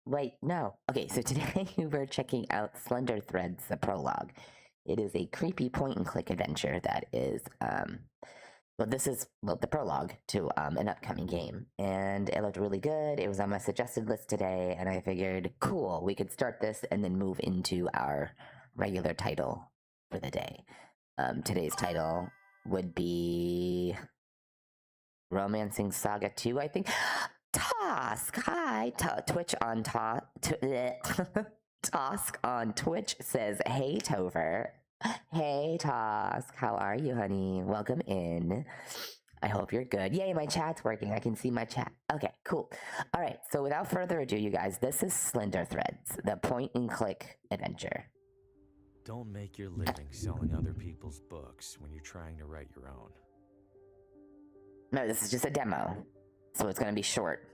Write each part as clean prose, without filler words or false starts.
Wait, no. Okay, so today we're checking out Slender Threads, the prologue. It is a creepy point-and-click adventure that is, this is the prologue to an upcoming game, and it looked really good. It was on my suggested list today, and I figured, cool, we could start this and then move into our regular title for the day. Today's title would be Romancing Saga 2, I think. Tosk, hi. Twitch on Tosk on Twitch says, "Hey Tofer, hey Tosk, how are you, honey? Welcome in. I hope you're good. Yay, my chat's working. I can see my chat. Okay, cool. All right. So without further ado, you guys, this is Slender Threads, the point-and-click adventure. Don't make your living selling other people's books when you're trying to write your own. No, this is just a demo, so it's going to be short.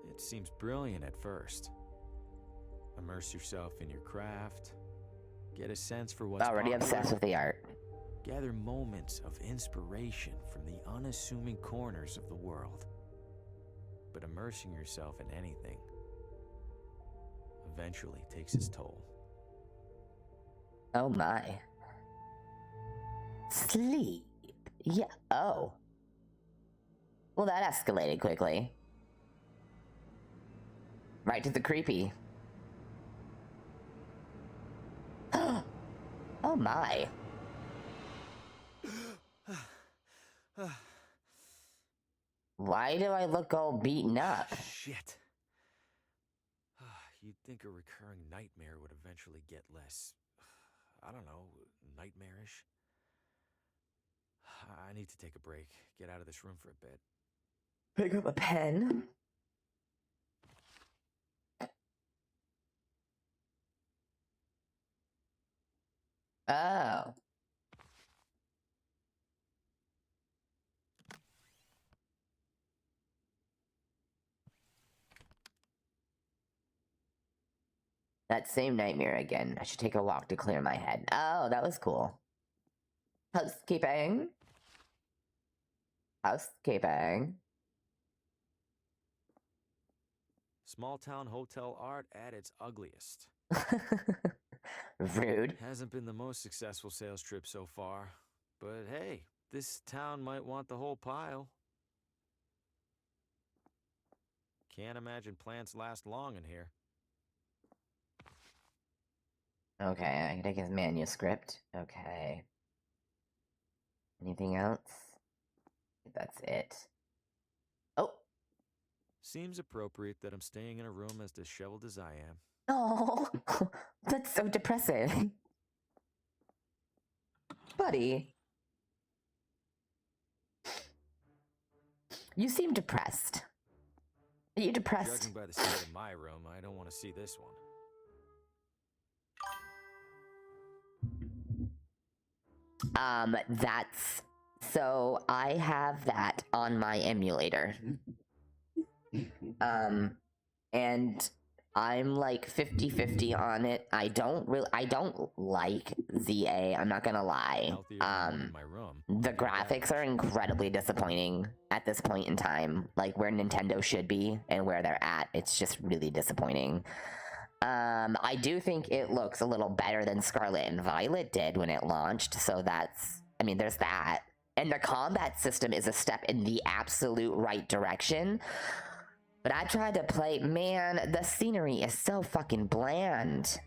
It seems brilliant at first. Immerse yourself in your craft. Get a sense for what's already popular. Obsessed with the art. Gather moments of inspiration from the unassuming corners of the world. But immersing yourself in anything eventually takes its toll. Oh my. Sleep. Yeah. Oh. Well, that escalated quickly. Right to the creepy. Oh my. Why do I look all beaten up? Shit. You'd think a recurring nightmare would eventually get less, I don't know, nightmarish. I need to take a break. Get out of this room for a bit. Pick up a pen. Oh. That same nightmare again. I should take a walk to clear my head. Oh, that was cool. Housekeeping. Housekeeping. Small town hotel art at its ugliest. Rude. Hasn't been the most successful sales trip so far. But hey, this town might want the whole pile. Can't imagine plants last long in here. Okay, I can take his manuscript. Okay. Anything else? That's it. Oh. Seems appropriate that I'm staying in a room as disheveled as I am. Oh, that's so depressing. Buddy. You seem depressed. Are you depressed? Judging by the state of my room, I don't want to see this one. That's... So, I have that on my emulator. And I'm like 50-50 on it. I don't like ZA, I'm not gonna lie. The graphics are incredibly disappointing at this point in time. Like where Nintendo should be and where they're at, it's just really disappointing. I do think it looks a little better than Scarlet and Violet did when it launched, so that's, I mean, there's that. And the combat system is a step in the absolute right direction. But I tried to play, man, the scenery is so fucking bland.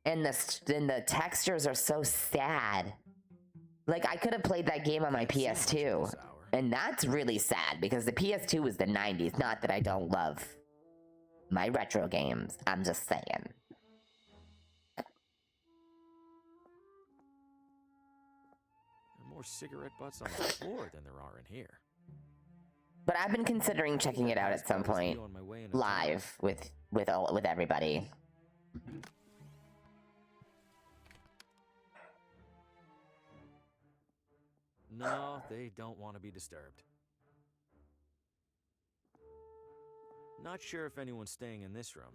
And the textures are so sad. Like, I could have played that game on my PS2. And that's really sad, because the PS2 was the 90s. Not that I don't love my retro games. I'm just saying. There are more cigarette butts on the floor than there are in here. But I've been considering checking it out at some point, live with everybody. No, they don't want to be disturbed. Not sure if anyone's staying in this room.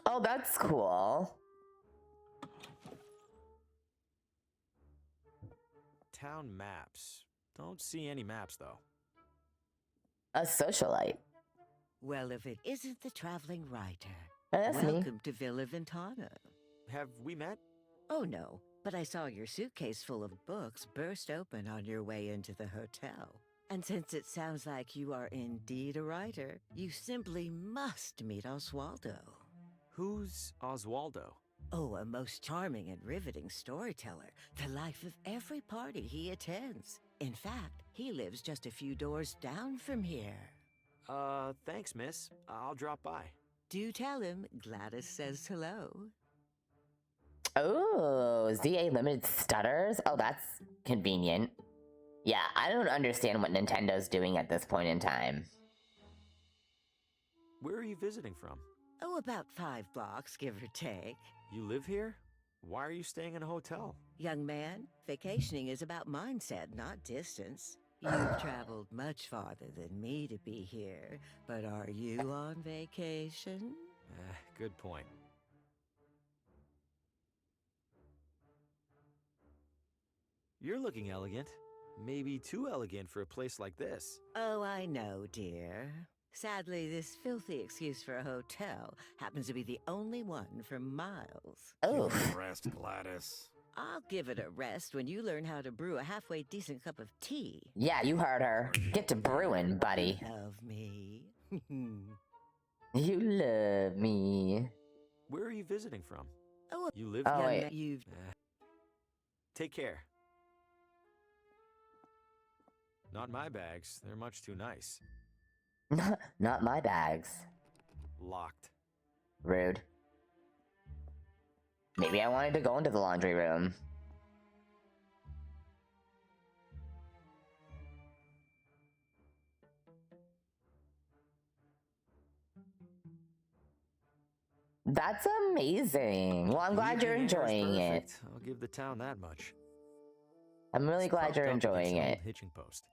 Oh, that's cool. Town maps. Don't see any maps, though. A socialite. Well, if it isn't the traveling writer. Oh, that's me. Welcome to Villa Ventana. Have we met? Oh, no, but I saw your suitcase full of books burst open on your way into the hotel. And since it sounds like you are indeed a writer, you simply must meet Oswaldo. Who's Oswaldo? Oh, a most charming and riveting storyteller, the life of every party he attends. In fact, he lives just a few doors down from here. Thanks, miss. I'll drop by. Do tell him Gladys says hello. Oh, ZA limited stutters? Oh, that's convenient. Yeah, I don't understand what Nintendo's doing at this point in time. Where are you visiting from? Oh, about 5 blocks, give or take. You live here? Why are you staying in a hotel? Young man, vacationing is about mindset, not distance. You've traveled much farther than me to be here, but are you on vacation? Good point. You're looking elegant. Maybe too elegant for a place like this. Oh, I know, dear. Sadly, this filthy excuse for a hotel happens to be the only one for miles. Oh. Rest, Gladys. I'll give it a rest when you learn how to brew a halfway decent cup of tea. Yeah, you heard her. Get to brewing, buddy. Love me. You love me. Where are you visiting from? Oh, You live Oh, here? wait. man, you've... Take care. Not my bags. They're much too nice. Not my bags. Locked. Rude. Maybe I wanted to go into the laundry room. That's amazing. Well, I'm glad you're Evening air is enjoying it. perfect. I'll give the town that much. I'm really It's glad propped you're up against enjoying an old it. hitching post.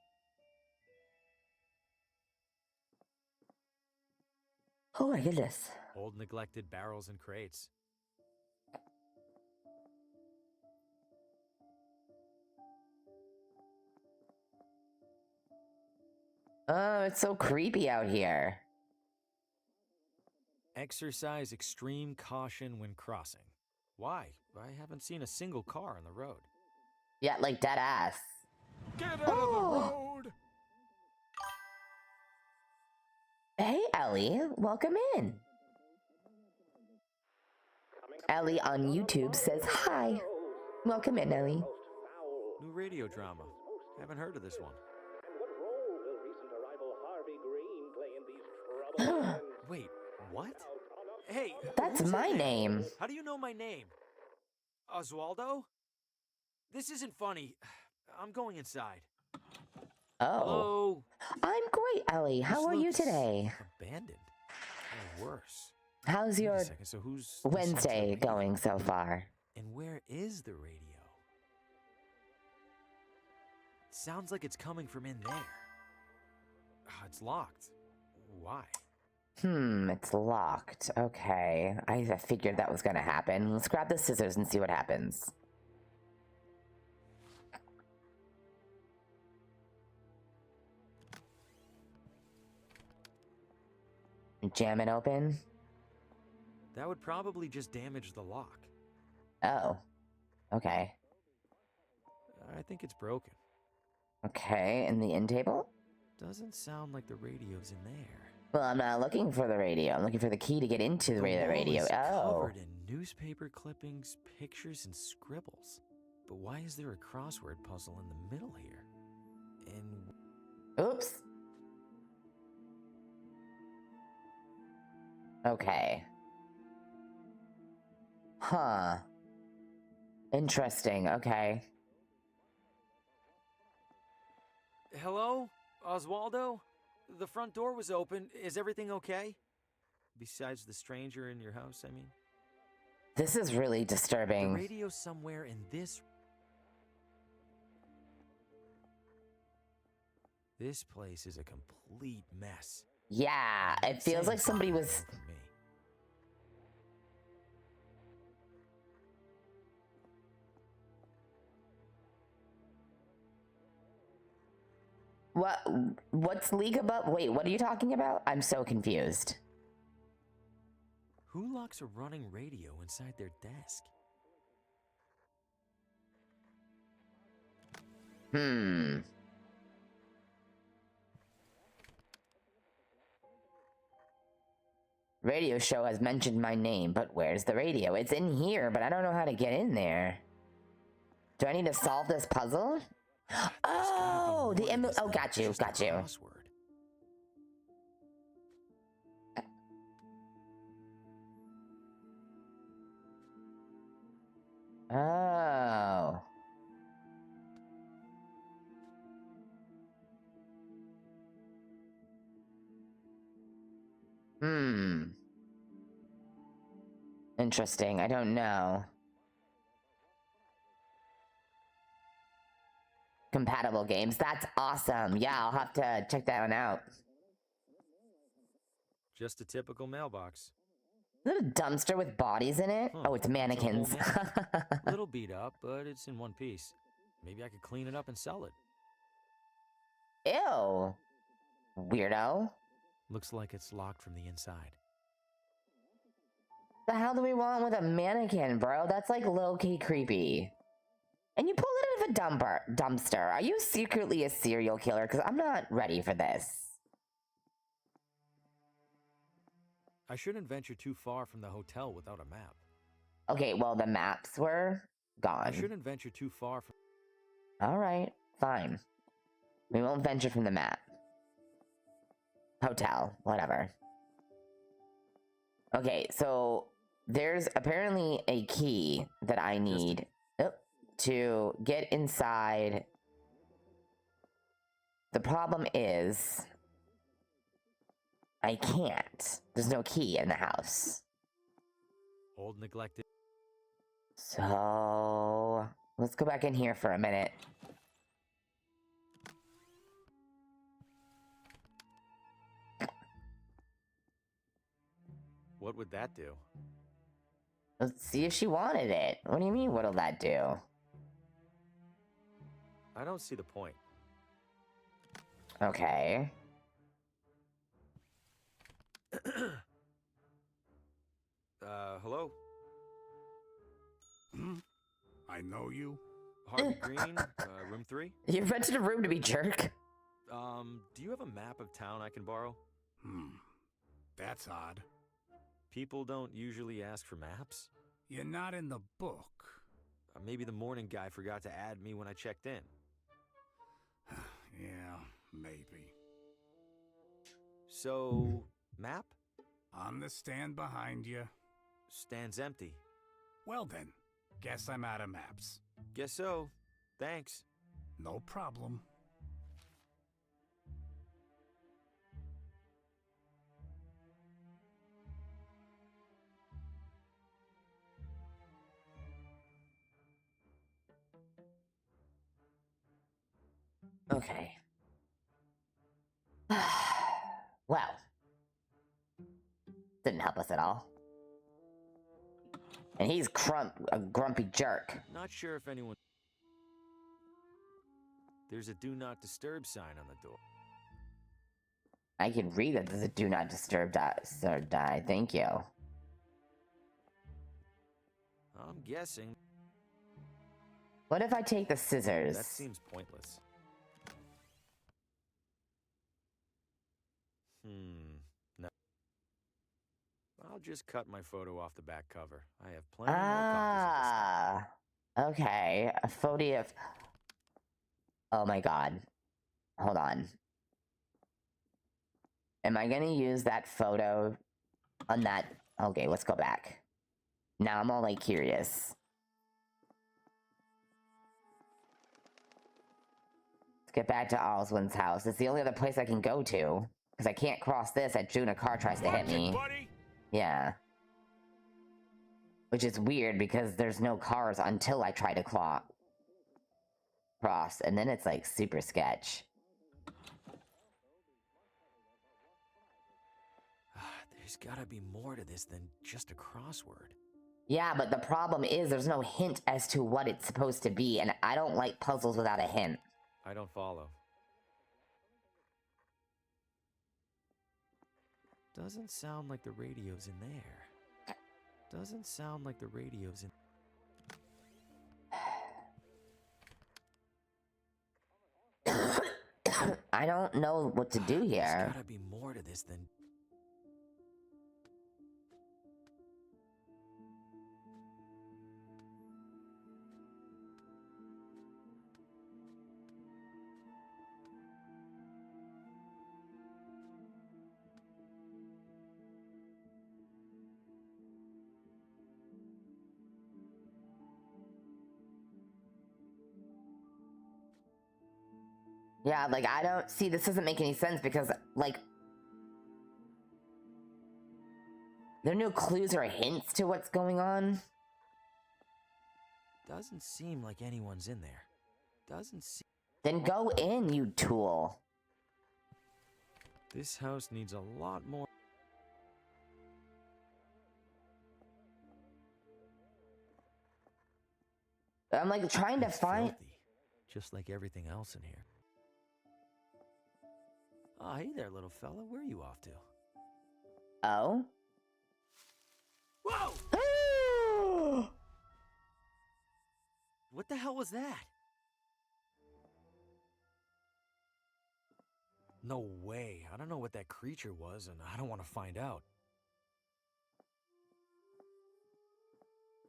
Oh my goodness. Old neglected barrels and crates. Oh, it's so creepy out here. Exercise extreme caution when crossing. Why? I haven't seen a single car on the road. Yeah, like dead ass. Get out of the road! Hey, Ellie. Welcome in. Ellie on YouTube says hi. Welcome in, Ellie. New radio drama. Haven't heard of this one. Wait, what? Hey, That's who's in my there? name. How do you know my name? Oswaldo? This isn't funny. I'm going inside. Oh. Hello? I'm great, Ellie. How This are you looks today? Abandoned. Or worse. How's Wait your a second, so who's listening to Wednesday the radio? going so far? And where is the radio? Sounds like it's coming from in there. It's locked. Why? It's locked. Okay. I figured that was gonna happen. Let's grab the scissors and see what happens. Jam it open. That would probably just damage the lock. Oh. Okay. I think it's broken. Okay, and the end table? Doesn't sound like the radio's in there. Well, I'm not looking for the radio. I'm looking for the key to get into the wall radio. is Oh. covered in newspaper clippings, pictures, and scribbles. But why is there a crossword puzzle in the middle here? And Oops. Okay. Huh. Interesting. Okay. hello? Oswaldo? The front door was open. Is everything okay? Besides the stranger in your house, I mean. This is really The disturbing. radio's somewhere in this. This place is a complete mess. Yeah, it feels like somebody was... From me. What's leak above? Wait, what are you talking about? I'm so confused. Who locks a running radio inside their desk? Radio show has mentioned my name, but where's the radio? It's in here, but I don't know how to get in there. Do I need to solve this puzzle? Oh, the oh, got you. Crossword. Oh. Interesting. I don't know. Compatible games. That's awesome. Yeah, I'll have to check that one out. Just a typical mailbox. Is it a dumpster with bodies in it? Huh, Oh, it's mannequins. Little beat up, but it's in one piece. Maybe I could clean it up and sell it. Ew. Weirdo. Looks like it's locked from the inside. The hell do we want with a mannequin, bro? That's like low-key creepy. And you pull it out of a dumpster. Are you secretly a serial killer? Because I'm not ready for this. I shouldn't venture too far from the hotel without a map. Okay, well, the maps were gone. I shouldn't venture too far from... Alright, fine. We won't venture from the map. Hotel, whatever. Okay, so there's apparently a key that I need to get inside. The problem is I can't. There's no key in the house. Old neglected... So let's go back in here for a minute. What would that do? Let's see if she wanted it. What do you mean, what'll that do? I don't see the point. Okay. Hello? I know you. Harvey Green, room 3? You rented a room to be jerk? Do you have a map of town I can borrow? That's odd. People don't usually ask for maps. You're not in the book. Maybe the morning guy forgot to add me when I checked in. Yeah, maybe. So, map? On the stand behind you. Stand's empty. Well then, guess I'm out of maps. Guess so. Thanks. No problem. Okay. Well. Didn't help us at all. And he's a grumpy jerk. Not sure if anyone... There's a do not disturb sign on the door. I can read that there's a do not disturb die. Thank you. I'm guessing. What if I take the scissors? That seems pointless. No. I'll just cut my photo off the back cover. I have plenty more copies of this stuff. Okay. A photo of... Oh my god. Hold on. Am I gonna use that photo on that... Okay, let's go back. Now I'm all, like, curious. Let's get back to Oswald's house. It's the only other place I can go to. Because I can't cross this as soon as a car tries to hit me. Yeah. Which is weird because there's no cars until I try to cross. And then it's like super sketch. There's gotta be more to this than just a crossword. Yeah, but the problem is there's no hint as to what it's supposed to be. And I don't like puzzles without a hint. I don't follow. Doesn't sound like the radio's in there. Doesn't sound like the radio's in... I don't know what to do There's here. gotta be more to this than... Yeah, like, I don't see, this doesn't make any sense because, like, there are no clues or hints to what's going on. Doesn't seem like anyone's in there. Doesn't seem... Then go in, you tool. This house needs a lot more... I'm, like, trying to It's find... filthy, just like everything else in here. Oh, hey there, little fella. Where are you off to? Oh? Whoa! What the hell was that? No way. I don't know what that creature was, and I don't want to find out.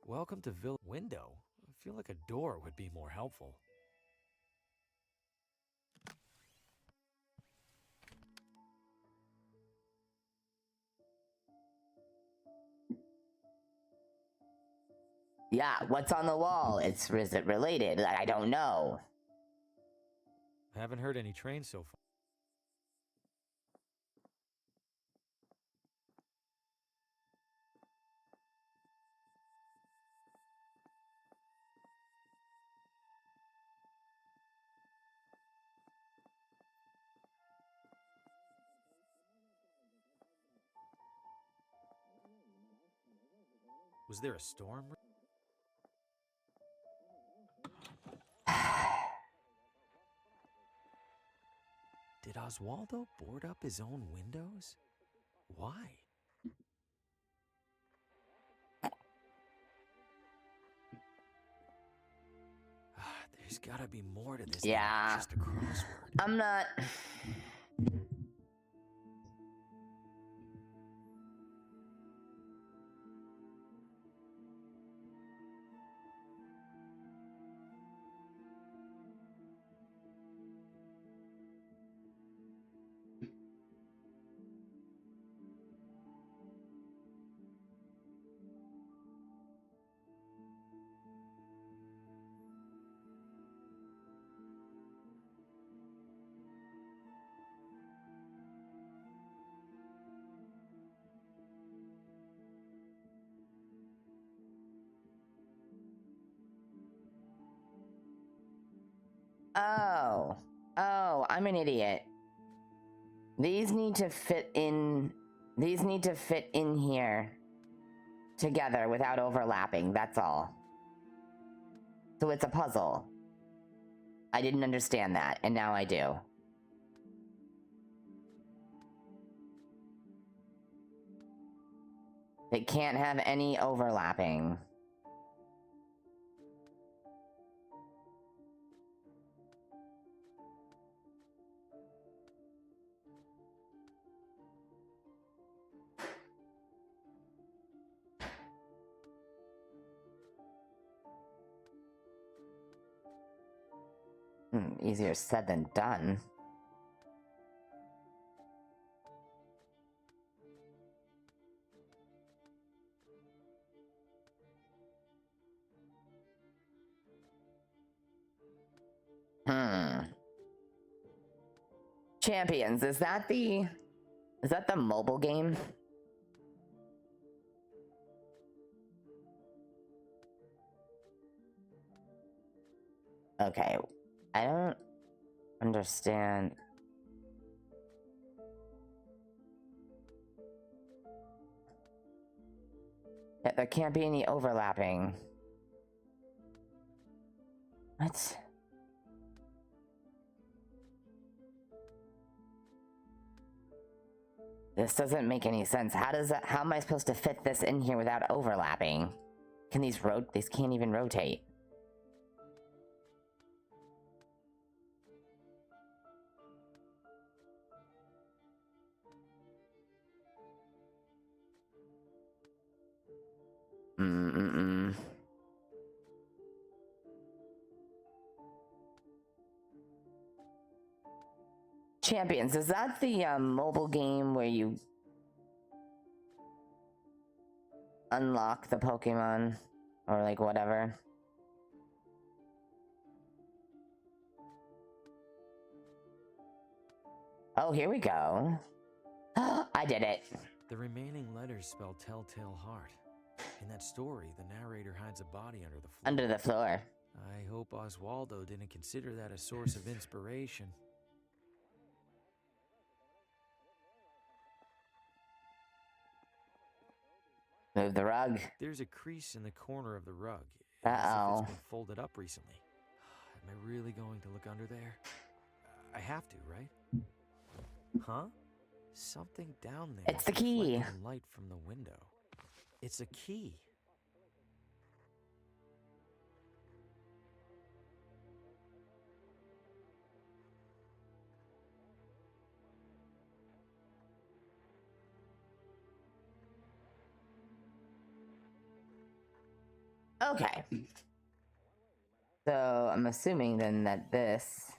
Welcome to Villa Window. I feel like a door would be more helpful. Yeah, what's on the wall? Is it related? I don't know. Haven't heard any trains so far. Was there a storm? Did Oswaldo board up his own windows? Why? There's gotta be more to this Yeah. than just a crossword. I'm not... Oh. Oh, I'm an idiot. These need to fit in... These need to fit in here. Together without overlapping, that's all. So it's a puzzle. I didn't understand that, and now I do. It can't have any overlapping. Easier said than done. Champions, is that the mobile game? Okay, I don't understand. Yeah, there can't be any overlapping. What? This doesn't make any sense. How am I supposed to fit this in here without overlapping? Can these these can't even rotate. Champions, is that the mobile game where you unlock the Pokemon or like whatever? Oh, here we go. I did it. The remaining letters spell Telltale Heart. In that story, the narrator hides a body under the floor. Under the floor. I hope Oswaldo didn't consider that a source of inspiration. Move the rug. There's a crease in the corner of the rug. Uh-oh. As if it's been folded up recently. Am I really going to look under there? I have to, right? Huh? Something down there. It's the key. Reflecting light from the window. It's a key. Okay. So I'm assuming then that this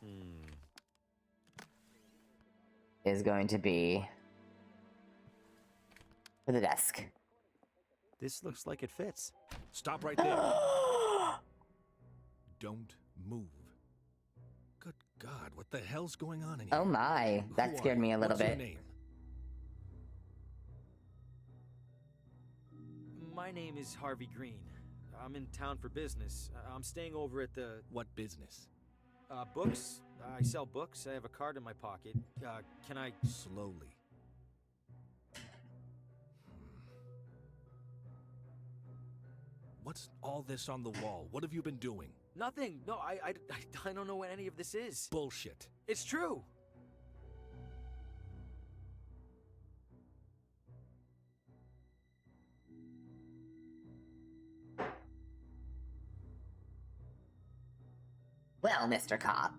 is going to be for the desk. This looks like it fits. Stop right there. Don't move. Good God, what the hell's going on in here? Oh my, that Who scared are me you? a little What's bit. Your name? My name is Harvey Green. I'm in town for business. I'm staying over at the... What business? Books. I sell books. I have a card in my pocket. Can I... Slowly. What's all this on the wall? What have you been doing? Nothing. No, I don't know what any of this is. Bullshit. It's true. Well, Mr. Cop.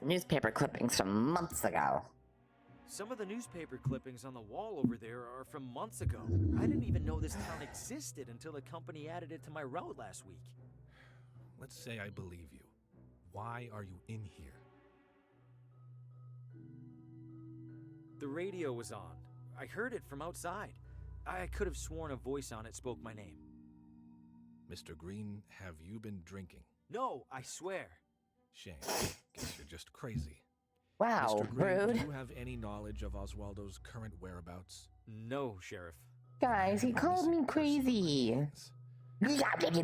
Newspaper clippings from months ago. Some of the newspaper clippings on the wall over there are from months ago. I didn't even know this town existed until the company added it to my route last week. Let's say I believe you. Why are you in here? The radio was on. I heard it from outside. I could have sworn a voice on it spoke my name. Mr. Green, have you been drinking? No, I swear. Shame. Guess you're just crazy. Wow, Mr. Green, rude. do you have any knowledge of Oswaldo's current whereabouts? No, Sheriff. Guys, he called me crazy. I'm not crazy.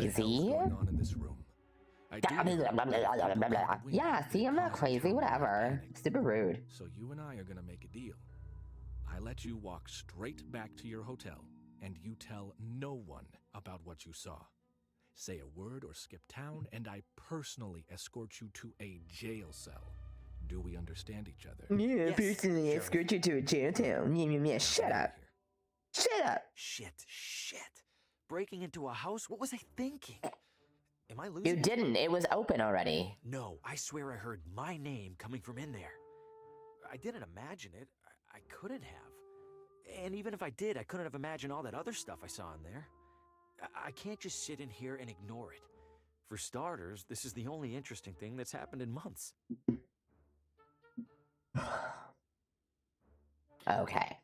What's going on in this room? I do Yeah, see, I'm not crazy, whatever. Super rude. So you and I are gonna make a deal. I let you walk straight back to your hotel, and you tell no one about what you saw. Say a word or skip town, and I personally escort you to a jail cell. Do we understand each other? Yeah, Yes, personally Sheriff. escort you to a jail town. Yeah, shut up. Shut up. Shit. Breaking into a house? What was I thinking? Am I losing You it? didn't. It was open already. No, I swear I heard my name coming from in there. I didn't imagine it. I couldn't have. And even if I did, I couldn't have imagined all that other stuff I saw in there. I can't just sit in here and ignore it. For starters, this is the only interesting thing that's happened in months. Okay.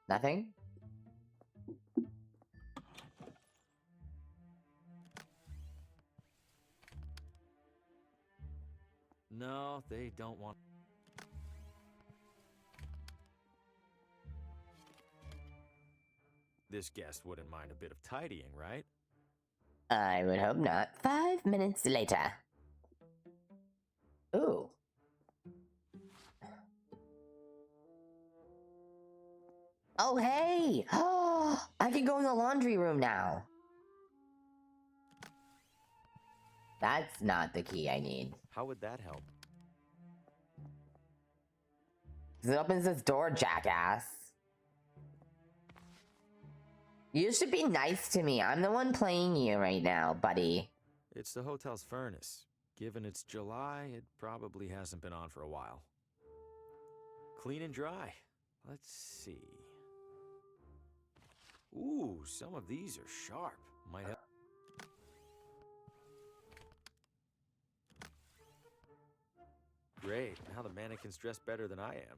Nothing? No, they don't want... This guest wouldn't mind a bit of tidying, right? I would hope not. 5 minutes later. Oh, hey! I can go in the laundry room now. That's not the key I need. How would that help? It opens this door, jackass. You should be nice to me. I'm the one playing you right now, buddy. It's the hotel's furnace. Given it's July, it probably hasn't been on for a while. Clean and dry. Let's see. Ooh, some of these are sharp. Might help. Great. Now the mannequin's dressed better than I am.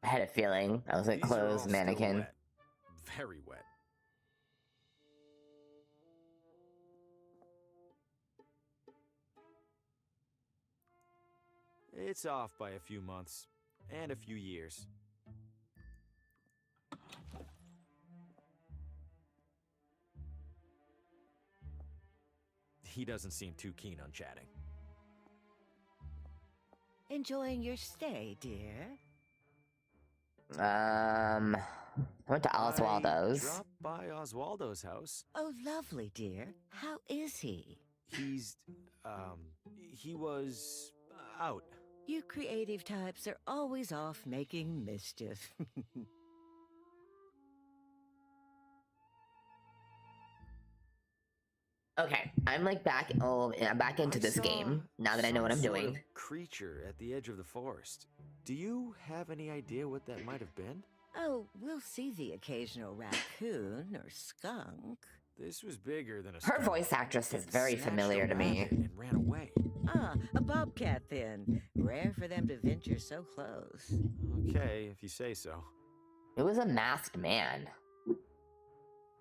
I had a feeling. I was like, These are all closed still mannequin. wet. Very wet. It's off by a few months and a few years. He doesn't seem too keen on chatting. Enjoying your stay, dear? I went to I Oswaldo's. dropped by Oswaldo's house. Oh, lovely, dear. How is he? He was out. You creative types are always off making mischief. Okay, I'm like back. Oh, I'm back into this game now that I know what I'm Some sort doing. of creature at the edge of the forest. Do you have any idea what that might have been? Oh, we'll see the occasional raccoon or skunk. This was bigger than a Her skunk. voice actress is It very snatched familiar a to me. rabbit and ran away. Ah, a bobcat then. Rare for them to venture so close. Okay, if you say so. It was a masked man.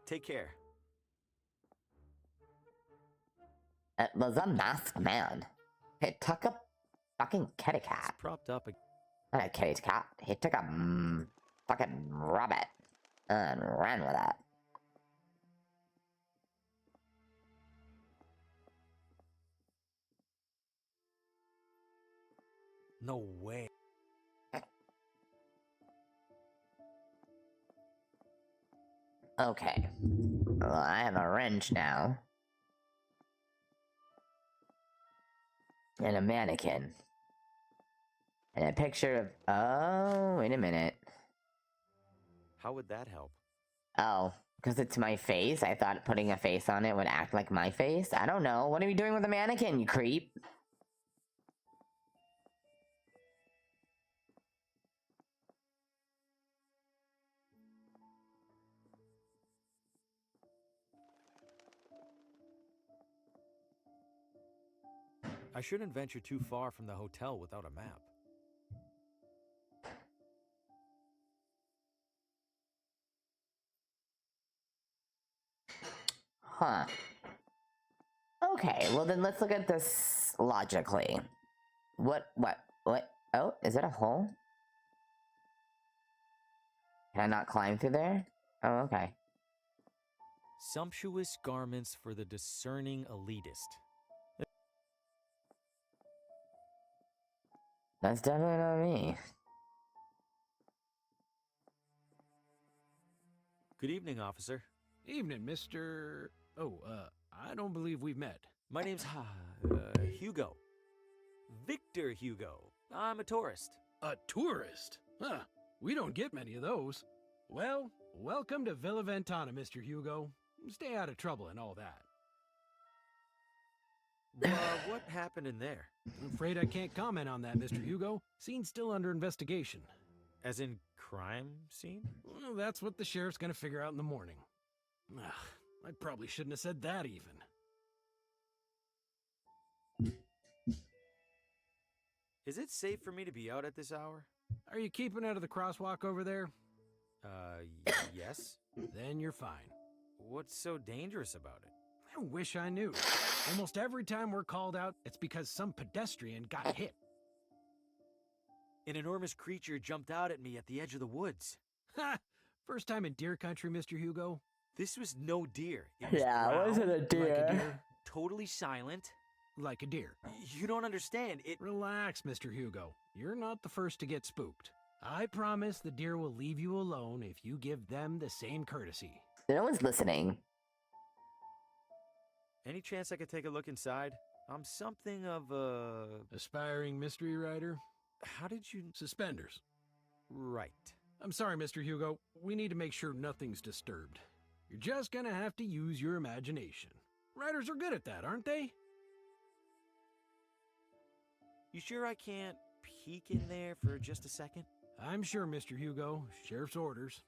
Take care. It was a masked man. He took a fucking kitty It's cat. propped up. Not a kitty cat. He took a fucking rabbit and ran with it. No way. Okay. Well, I have a wrench now. And a mannequin. And a picture of... Oh, wait a minute. How would that help? Oh, because it's my face? I thought putting a face on it would act like my face? I don't know. What are you doing with a mannequin, you creep? I shouldn't venture too far from the hotel without a map. Huh. Okay, well then let's look at this logically. What? Oh, is it a hole? Can I not climb through there? Oh, okay. Sumptuous garments for the discerning elitist. That's definitely not me. Good evening, officer. Evening, Mr. Oh, I don't believe we've met. My name's Hugo. Victor Hugo. I'm a tourist. A tourist? Huh. We don't get many of those. Well, welcome to Villa Ventana, Mr. Hugo. Stay out of trouble and all that. What happened in there? I'm afraid I can't comment on that, Mr. Hugo. Scene's still under investigation. As in crime scene? Well, that's what the sheriff's gonna figure out in the morning. Ugh, I probably shouldn't have said that even. Is it safe for me to be out at this hour? Are you keeping out of the crosswalk over there? Yes. Then you're fine. What's so dangerous about it? I wish I knew. Almost every time we're called out, it's because some pedestrian got hit. An enormous creature jumped out at me at the edge of the woods. Ha! First time in deer country, Mr. Hugo? This was no deer. It was Yeah, brown, was it a Like a deer? deer? totally silent. Like a deer. You don't understand. It. Relax, Mr. Hugo. You're not the first to get spooked. I promise the deer will leave you alone if you give them the same courtesy. No one's listening. Any chance I could take a look inside? I'm something of a... Aspiring mystery writer? How did you... Suspenders. Right. I'm sorry, Mr. Hugo. We need to make sure nothing's disturbed. You're just gonna have to use your imagination. Writers are good at that, aren't they? You sure I can't peek in there for just a second? I'm sure, Mr. Hugo. Sheriff's orders.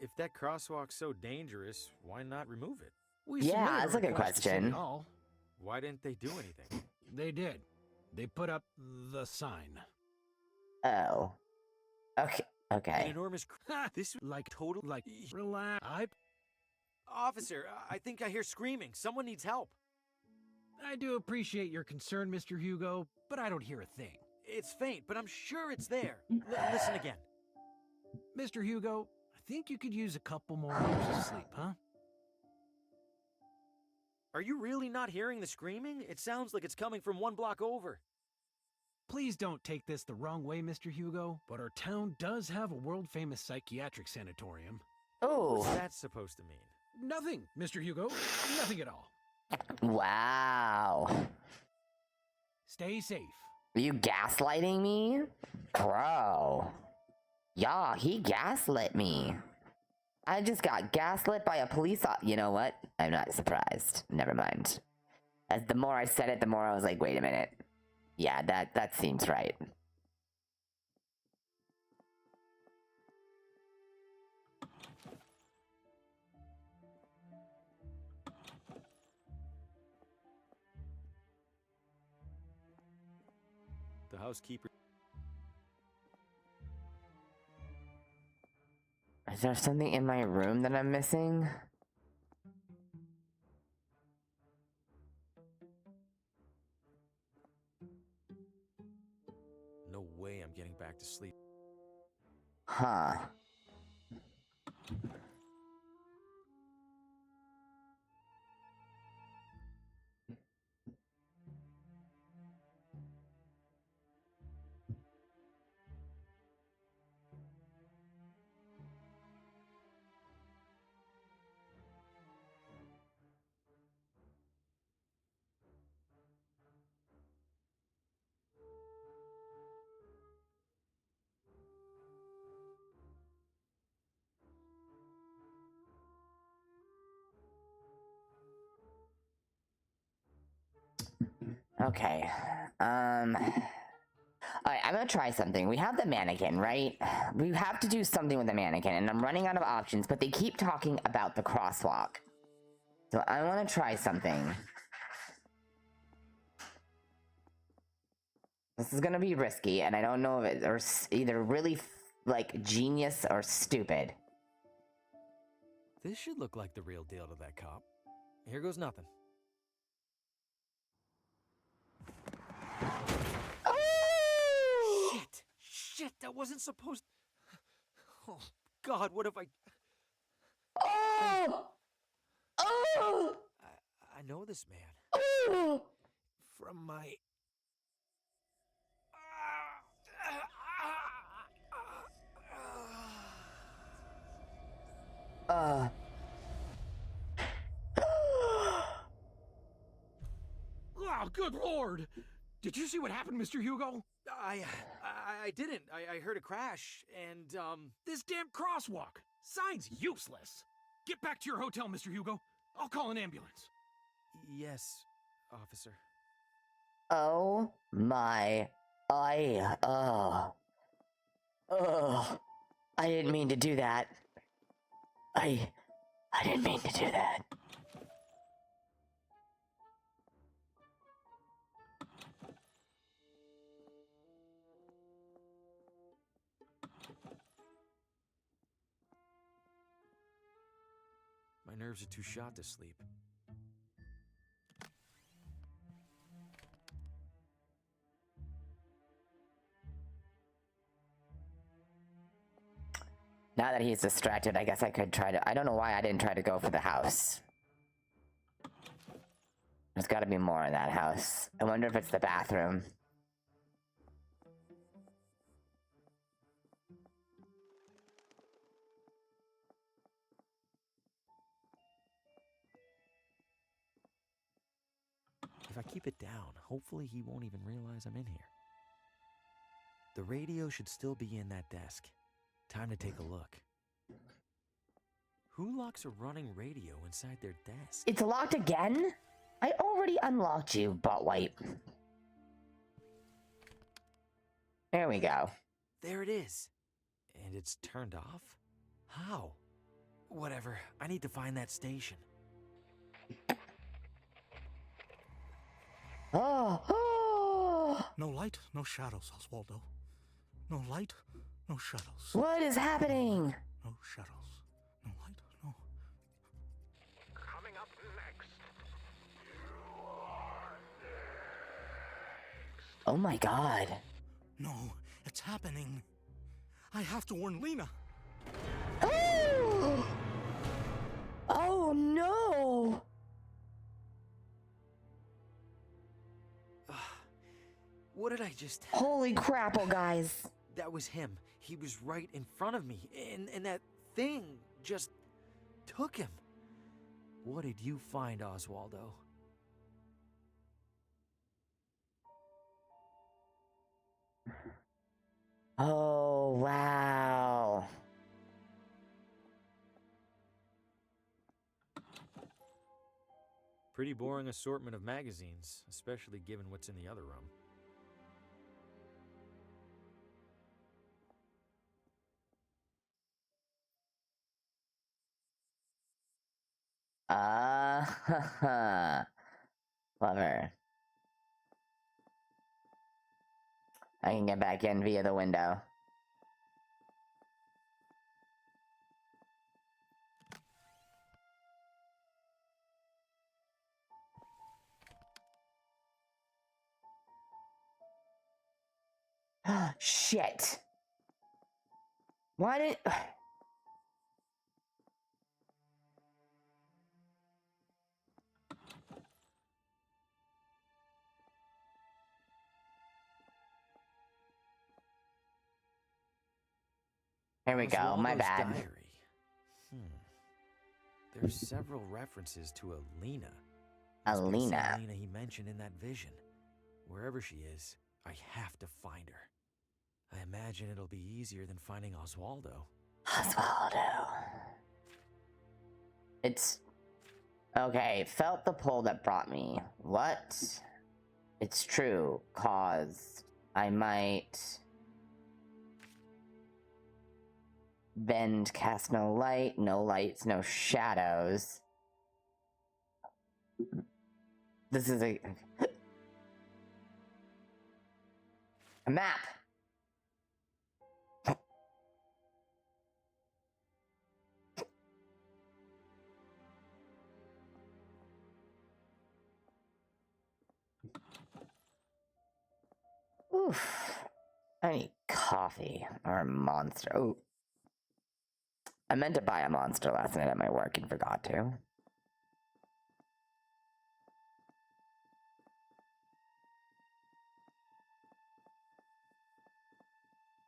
If that crosswalk's so dangerous, why not remove it? We Yeah, submitted that's a good request to City question. Hall. Why didn't they do anything? They did. They put up the sign. Oh. Okay. An Okay. enormous... This... Like total, like, relax. Officer, I think I hear screaming. Someone needs help. I do appreciate your concern, Mr. Hugo, but I don't hear a thing. It's faint, but I'm sure it's there. Listen again. Mr. Hugo, I think you could use a couple more hours of sleep, huh? Are you really not hearing the screaming? It sounds like it's coming from one block over. Please don't take this the wrong way, Mr. Hugo, but our town does have a world-famous psychiatric sanatorium. Oh. What's that supposed to mean? Nothing, Mr. Hugo. Nothing at all. Wow. Stay safe. Are you gaslighting me? Bro. Yeah, he gaslit me. I just got gaslit by a police You know what? I'm not surprised. Never mind. As the more I said it, the more I was like, wait a minute. Yeah, that seems right. The housekeeper... Is there something in my room that I'm missing? No way I'm getting back to sleep. Huh. Okay. Alright, I'm gonna try something. We have the mannequin, right? We have to do something with the mannequin, and I'm running out of options, but they keep talking about the crosswalk. So I want to try something. This is gonna be risky, and I don't know if it's either really, like, genius or stupid. This should look like the real deal to that cop. Here goes nothing. Oh! Shit, that wasn't supposed... Oh, God, what have I... Oh! Oh! I know this man. Oh! From my... Oh, good lord! Did you see what happened, Mr. Hugo? I didn't. I heard a crash, and, This damn crosswalk! Sign's useless! Get back to your hotel, Mr. Hugo. I'll call an ambulance. Yes, officer. Oh my... I didn't mean to do that. I didn't mean to do that. My nerves are too shot to sleep. Now that he's distracted, I guess I could try to... I don't know why I didn't try to go for the house. There's gotta be more in that house. I wonder if it's the bathroom. If I keep it down, hopefully he won't even realize I'm in here. The radio should still be in that desk. Time to take a look. Who locks a running radio inside their desk? It's locked again? I already unlocked you, butt wipe. There we go. There it is. And it's turned off? How? Whatever, I need to find that station. Oh. No light, no shadows, Oswaldo. No light, no shadows. What is happening? No shadows. No light, no. Coming up next. Oh my god. No, it's happening. I have to warn Lena. Oh! Oh no! What did I just... Holy crapple, guys. That was him. He was right in front of me, and that thing just took him. What did you find, Oswaldo? Oh, wow. Pretty boring assortment of magazines, especially given what's in the other room. Clever. I can get back in via the window. Shit. Why did... Here we go, my Oswaldo's bad. Diary. There's several references to Alina. Must be the same Alina. Alina he mentioned in that vision. Wherever she is, I have to find her. I imagine it'll be easier than finding Oswaldo. Oswaldo. It's... Okay, felt the pull that brought me. What? It's true, cause I might... Bend, cast no light, no lights, no shadows. This is a map. Oof. I need coffee or a monster. Oh. I meant to buy a monster last night at my work and forgot to.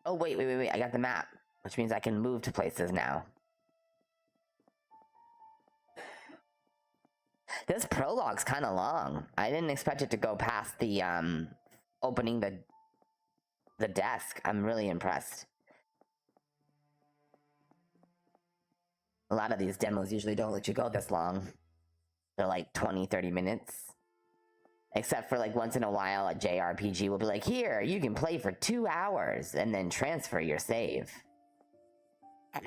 Oh, wait. I got the map, which means I can move to places now. This prologue's kind of long. I didn't expect it to go past the, opening the desk. I'm really impressed. A lot of these demos usually don't let you go this long. They're like 20, 30 minutes. Except for like once in a while, a JRPG will be like, here, you can play for 2 hours and then transfer your save.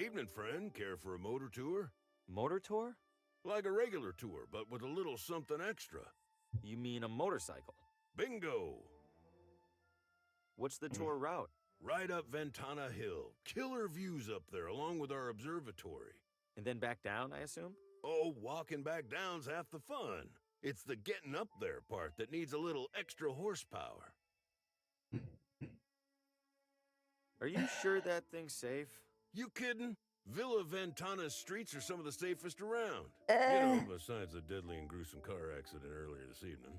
Evening, friend. Care for a motor tour? Motor tour? Like a regular tour, but with a little something extra. You mean a motorcycle? Bingo! What's the tour route? Right up Ventana Hill. Killer views up there, along with our observatory. And then back down, I assume? Oh, walking back down's half the fun. It's the getting up there part that needs a little extra horsepower. Are you sure that thing's safe? You kidding? Villa Ventana's streets are some of the safest around. Besides the deadly and gruesome car accident earlier this evening.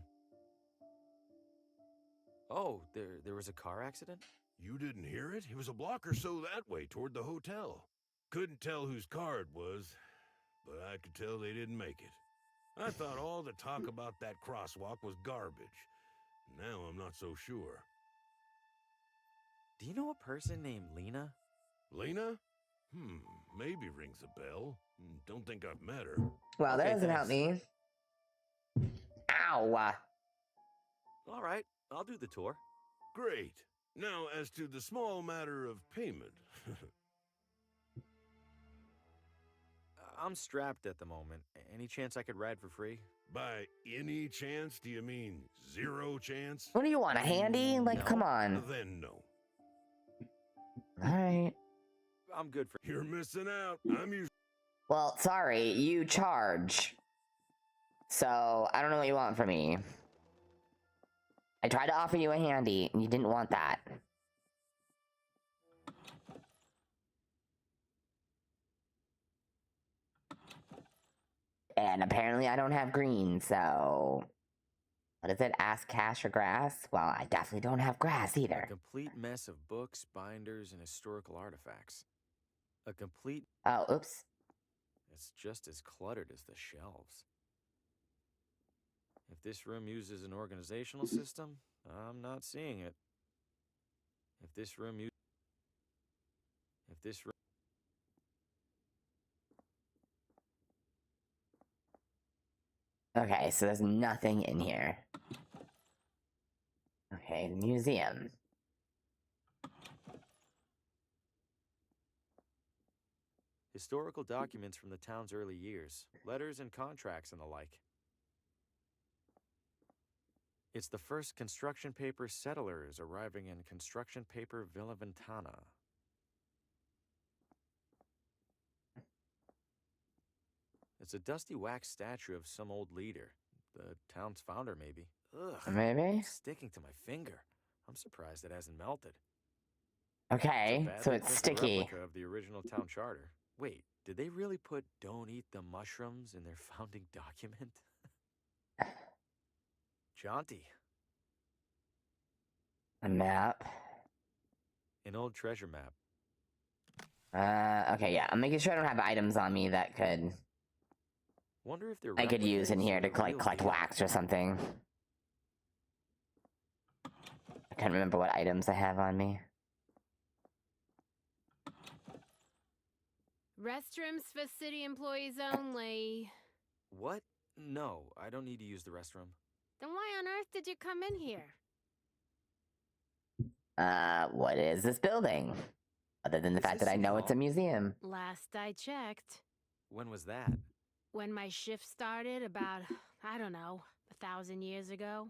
Oh, there was a car accident? You didn't hear it? It was a block or so that way toward the hotel. Couldn't tell whose car it was, but I could tell they didn't make it. I thought all the talk about that crosswalk was garbage. Now I'm not so sure. Do you know a person named Lena? Lena? Maybe rings a bell. Don't think I've met her. Well, that Okay, doesn't help thanks. me. Ow! All right, I'll do the tour. Great. Now, as to the small matter of payment. I'm strapped at the moment. Any chance I could ride for free? By any chance, do you mean 0 chance? What do you want, a handy? Like, No. come on. Then no. Alright. I'm good for... You're missing out. I'm used. Well, sorry, you charge. So, I don't know what you want from me. I tried to offer you a handy, and you didn't want that. And apparently I don't have green, so... What is it? Ask cash or grass? Well, I definitely don't have grass A either. complete mess of books, binders, and historical artifacts. A complete... Oh, oops. It's just as cluttered as the shelves. If this room uses an organizational system, I'm not seeing it. If this room Okay, so there's nothing in here. Okay, the museum. Historical documents from the town's early years, letters and contracts and the like. It's the first construction paper settlers arriving in construction paper Villa Ventana. It's a dusty wax statue of some old leader. The town's founder, maybe. Ugh. Maybe? It's sticking to my finger. I'm surprised it hasn't melted. Okay, It's a so badly it's printed sticky. replica of the original town charter. Wait, did they really put "Don't eat the mushrooms" in their founding document? Jaunty. A map. An old treasure map. Okay, yeah, I'm making sure I don't have items on me that Wonder if they're I could use in replicas here or to the real collect deal. wax or something. I can't remember what items I have on me. Restrooms for city employees only. What? No, I don't need to use the restroom. Then why on earth did you come in here? What is this building? Other than the Is fact this that I know City it's a Hall? museum. Last I checked. When was that? When my shift started about, I don't know, 1,000 years ago.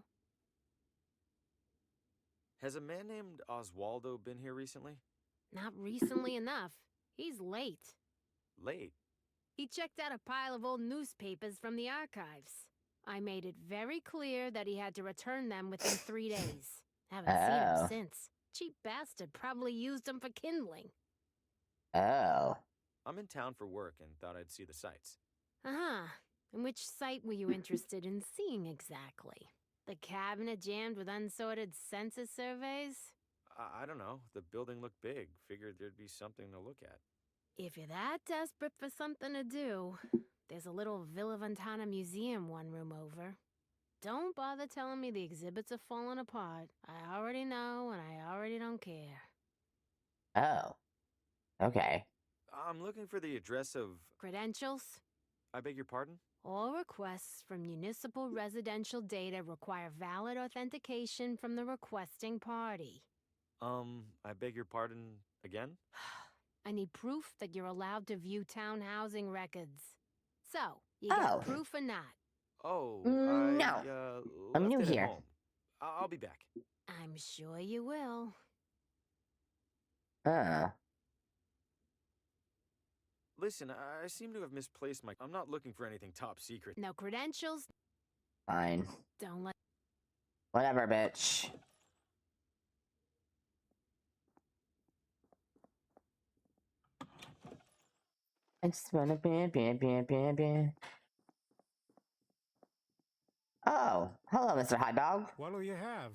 Has a man named Oswaldo been here recently? Not recently enough. He's late. Late. He checked out a pile of old newspapers from the archives. I made it very clear that he had to return them within 3 days. Haven't seen Oh. him since. Cheap bastard probably used them for kindling. Oh. I'm in town for work and thought I'd see the sights. Uh-huh. And which site were you interested in seeing exactly? The cabinet jammed with unsorted census surveys? I don't know. The building looked big. Figured there'd be something to look at. If you're that desperate for something to do, there's a little Villa Ventana museum one room over. Don't bother telling me the exhibits are falling apart. I already know, and I already don't care. Oh. Okay. I'm looking for the address of... Credentials? I beg your pardon? All requests from municipal residential data require valid authentication from the requesting party. I beg your pardon again? I need proof that you're allowed to view town housing records. So, you Oh. got proof or not? Oh, No. I'm left new it at here. home. I'll be back. I'm sure you will. Listen, I seem to have misplaced my... I'm not looking for anything top secret. No credentials? Fine. Don't let... Whatever, bitch. I just wanna be. Oh, hello, Mr. Hot Dog. What'll you have?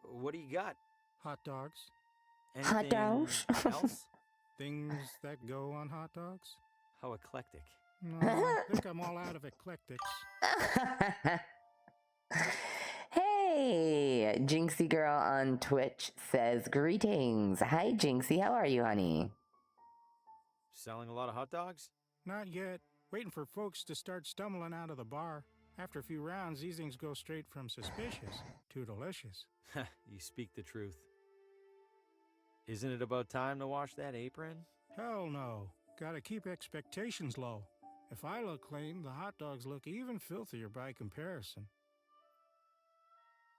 What do you got? Hot dogs? Hot dogs? Else? Things that go on hot dogs? How eclectic. No, I think I'm all out of eclectics. Hey, Jinxie Girl on Twitch says, greetings. Hi, Jinxie. How are you, honey? Selling a lot of hot dogs? Not yet. Waiting for folks to start stumbling out of the bar. After a few rounds, these things go straight from suspicious to delicious. You speak the truth. Isn't it about time to wash that apron? Hell no. Gotta keep expectations low. If I look clean, the hot dogs look even filthier by comparison.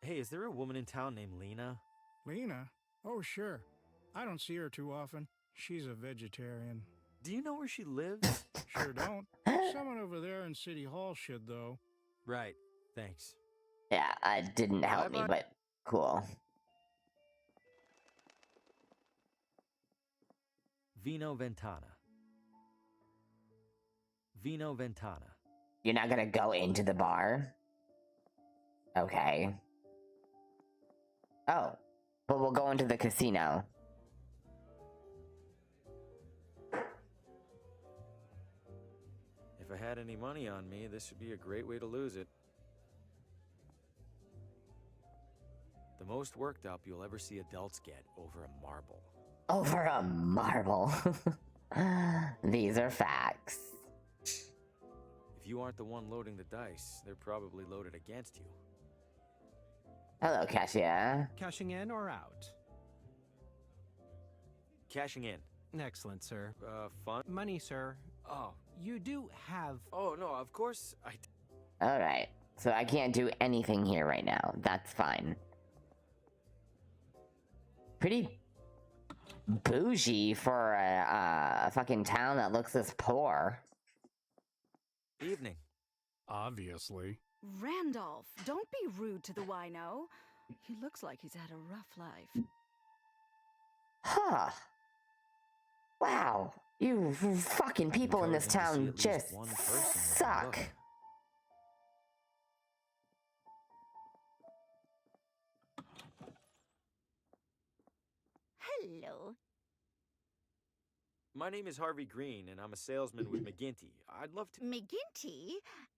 Hey, is there a woman in town named Lena? Lena? Oh, sure. I don't see her too often. She's a vegetarian. Do you know where she lives? Sure don't. Someone over there in City Hall should, though. Right. Thanks. Yeah, it didn't help me, but cool. Vino Ventana. Vino Ventana. You're not gonna go into the bar? Okay. Oh, but we'll go into the casino. If I had any money on me, this would be a great way to lose it. The most worked up you'll ever see adults get over a marble. Over a marble. These are facts. If you aren't the one loading the dice, they're probably loaded against you. Hello, cashier. Cashing in or out? Cashing in. Excellent, sir. Fun? Money, sir. Oh. You do have... Oh, no, of course I... Alright, so I can't do anything here right now. That's fine. Pretty bougie for a fucking town that looks this poor. Evening. Obviously. Randolph, don't be rude to the wino. He looks like he's had a rough life. Huh. Wow. You fucking people in this town just suck. Hello. My name is Harvey Green, and I'm a salesman with McGinty. I'd love to... McGinty?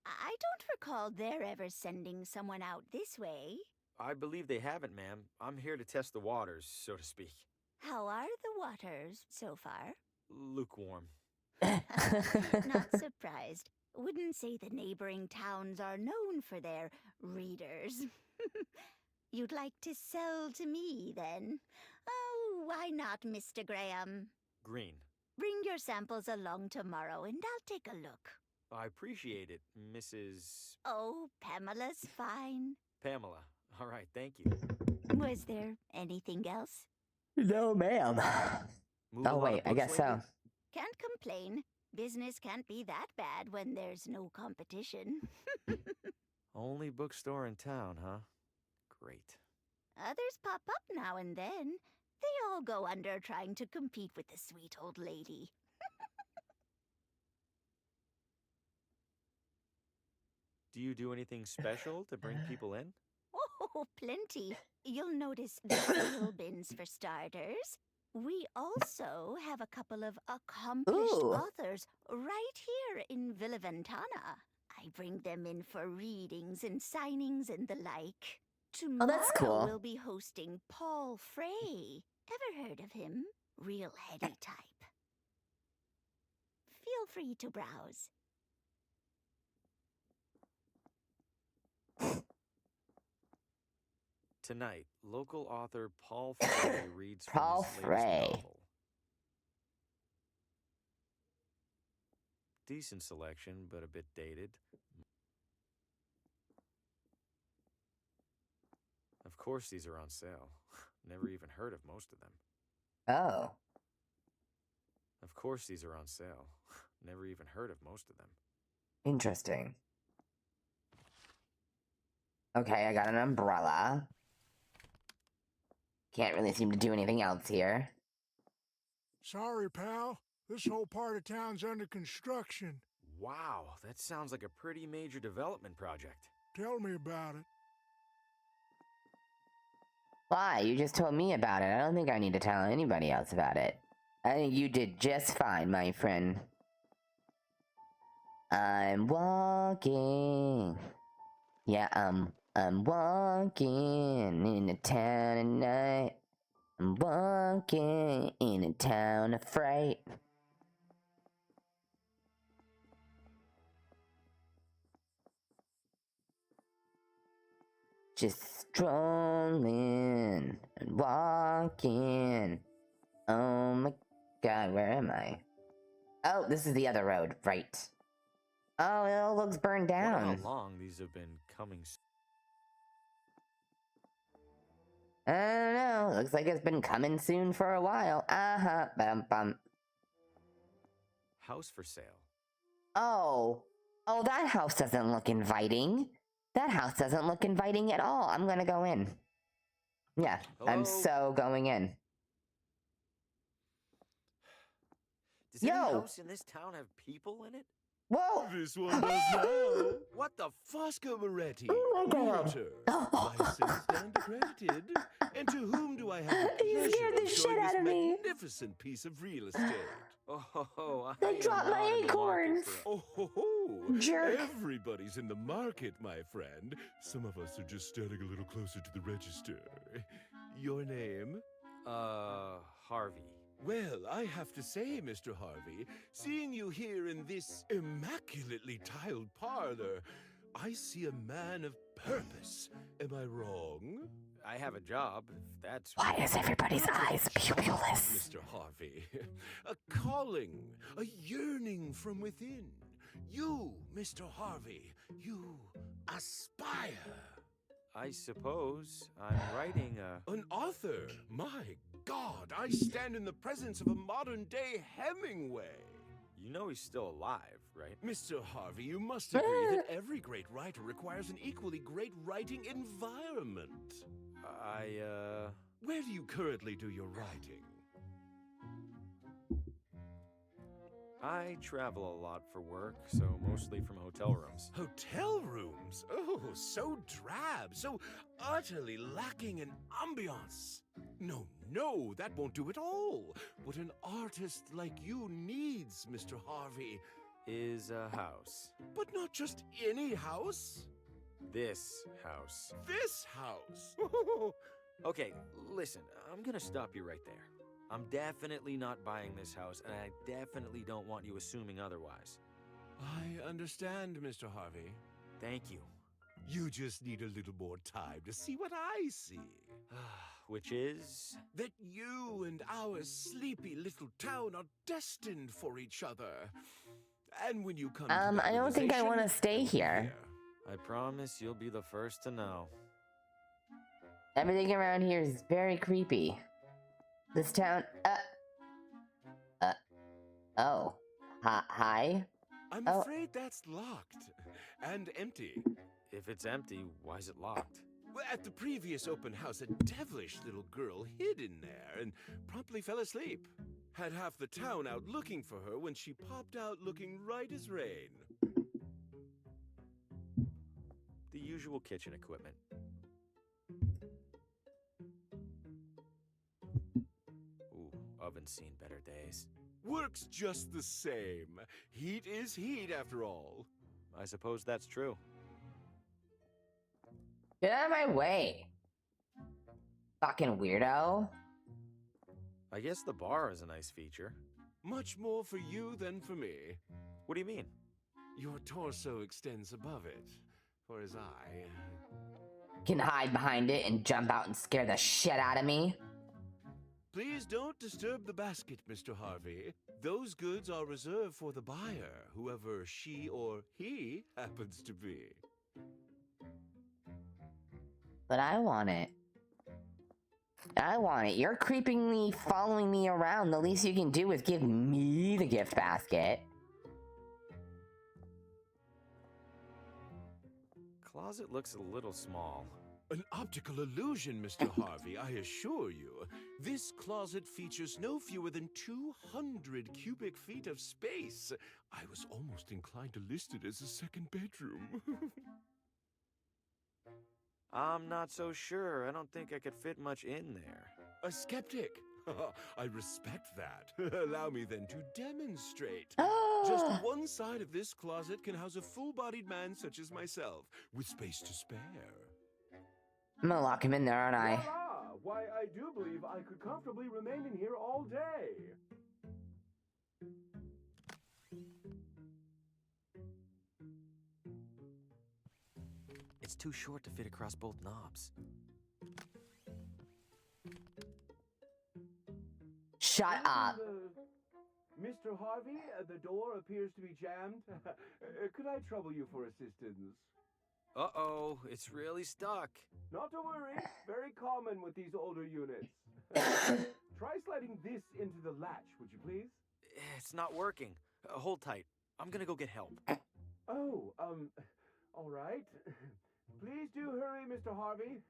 I don't recall their ever sending someone out this way. I believe they haven't, ma'am. I'm here to test the waters, so to speak. How are the waters so far? Lukewarm. Not surprised. Wouldn't say the neighboring towns are known for their readers. You'd like to sell to me, then? Oh, why not, Mr. Graham? Green. Bring your samples along tomorrow, and I'll take a look. I appreciate it, Mrs... Oh, Pamela's fine. Pamela. All right, thank you. Was there anything else? No, ma'am. Oh, wait, I guess so. Can't complain. Business can't be that bad when there's no competition. Only bookstore in town, huh? Great. Others pop up now and then. They all go under trying to compete with the sweet old lady. Do you do anything special to bring people in? Oh, plenty. You'll notice the sale bins for starters. We also have a couple of accomplished authors right here in Villa Ventana. I bring them in for readings and signings and the like. Tomorrow that's cool. We'll be hosting Paul Frey. Ever heard of him? Real heady type. Feel free to browse. Tonight, local author Paul Frey reads from Paul his Frey. latest novel. Decent selection, but a bit dated. Of course these are on sale. Never even heard of most of them. Oh. Of course these are on sale. Never even heard of most of them. Interesting. Okay, I got an umbrella. Can't really seem to do anything else here. Sorry, pal. This whole part of town's under construction. Wow, that sounds like a pretty major development project. Tell me about it. Why? You just told me about it. I don't think I need to tell anybody else about it. I think you did just fine, my friend. I'm walking. Yeah, I'm walking in a town at night. I'm walking in a town of fright. Just strolling and walking. Oh my god, where am I? Oh, this is the other road, right. Oh, it all looks burned Wonder down. how long these have been coming. I don't know. Looks like it's been coming soon for a while. Bum. House for sale. Oh, that house doesn't look inviting. That house doesn't look inviting at all. I'm gonna go in. Yeah, Hello? I'm so going in. Does any Yo! house in this town have people in it? Whoa! This one does now. What the Fosco Moretti, Oh my God. realtor, Oh. licensed and accredited. And to whom do I have the You pleasure scared the of shit showing out this of me. magnificent piece of real estate? Oh, They dropped my acorns. Oh, ho, ho. Jerk. Everybody's in the market, my friend. Some of us are just standing a little closer to the register. Your name? Harvey. Well, I have to say, Mr. Harvey, seeing you here in this immaculately tiled parlor, I see a man of purpose. Am I wrong? I have a job, if that's... Why is everybody's eyes pupilless? Mr. Harvey, a calling, a yearning from within. You, Mr. Harvey, you aspire. I suppose I'm writing a... An author? My God, I stand in the presence of a modern-day Hemingway. You know he's still alive, right? Mr. Harvey, you must agree that every great writer requires an equally great writing environment. Where do you currently do your writing? I travel a lot for work, so mostly from hotel rooms. Hotel rooms? Oh, so drab, so utterly lacking in ambiance. No, that won't do at all. What an artist like you needs, Mr. Harvey, Is a house. but not just any house. This house. This house. Okay, listen, I'm gonna stop you right there. I'm definitely not buying this house, and I definitely don't want you assuming otherwise. I understand, Mr. Harvey. Thank you. You just need a little more time to see what I see. Which is... That you and our sleepy little town are destined for each other. And when you come to that I don't think I realization, want to stay here. I promise you'll be the first to know. Everything around here is very creepy. This town, oh. Hi? I'm Oh. afraid that's locked and empty. If it's empty, why is it locked? Well, at the previous open house, a devilish little girl hid in there and promptly fell asleep. Had half the town out looking for her when she popped out looking right as rain. The usual kitchen equipment. Ooh, oven's seen better days. Works just the same. Heat is heat, after all. I suppose that's true. Get out of my way. Fucking weirdo. I guess the bar is a nice feature. Much more for you than for me. What do you mean? Your torso extends above it, whereas I... Can hide behind it and jump out and scare the shit out of me. Please don't disturb the basket, Mr. Harvey. Those goods are reserved for the buyer, whoever she or he happens to be. But I want it. I want it. You're creepingly following me around. The least you can do is give me the gift basket. Closet looks a little small. An optical illusion, Mr. Harvey, I assure you. This closet features no fewer than 200 cubic feet of space. I was almost inclined to list it as a second bedroom. I'm not so sure. I don't think I could fit much in there. A skeptic? I respect that. Allow me then to demonstrate. Just one side of this closet can house a full-bodied man such as myself, with space to spare. I'm gonna lock him in there, aren't I? Voila! Why, I do believe I could comfortably remain in here all day. It's too short to fit across both knobs. Shut up. Mr. Harvey, the door appears to be jammed. Could I trouble you for assistance? Uh-oh, it's really stuck. Not to worry. Very common with these older units. Try sliding this into the latch, would you please? It's not working. Hold tight. I'm gonna go get help. Oh, all right. Please do hurry, Mr. Harvey.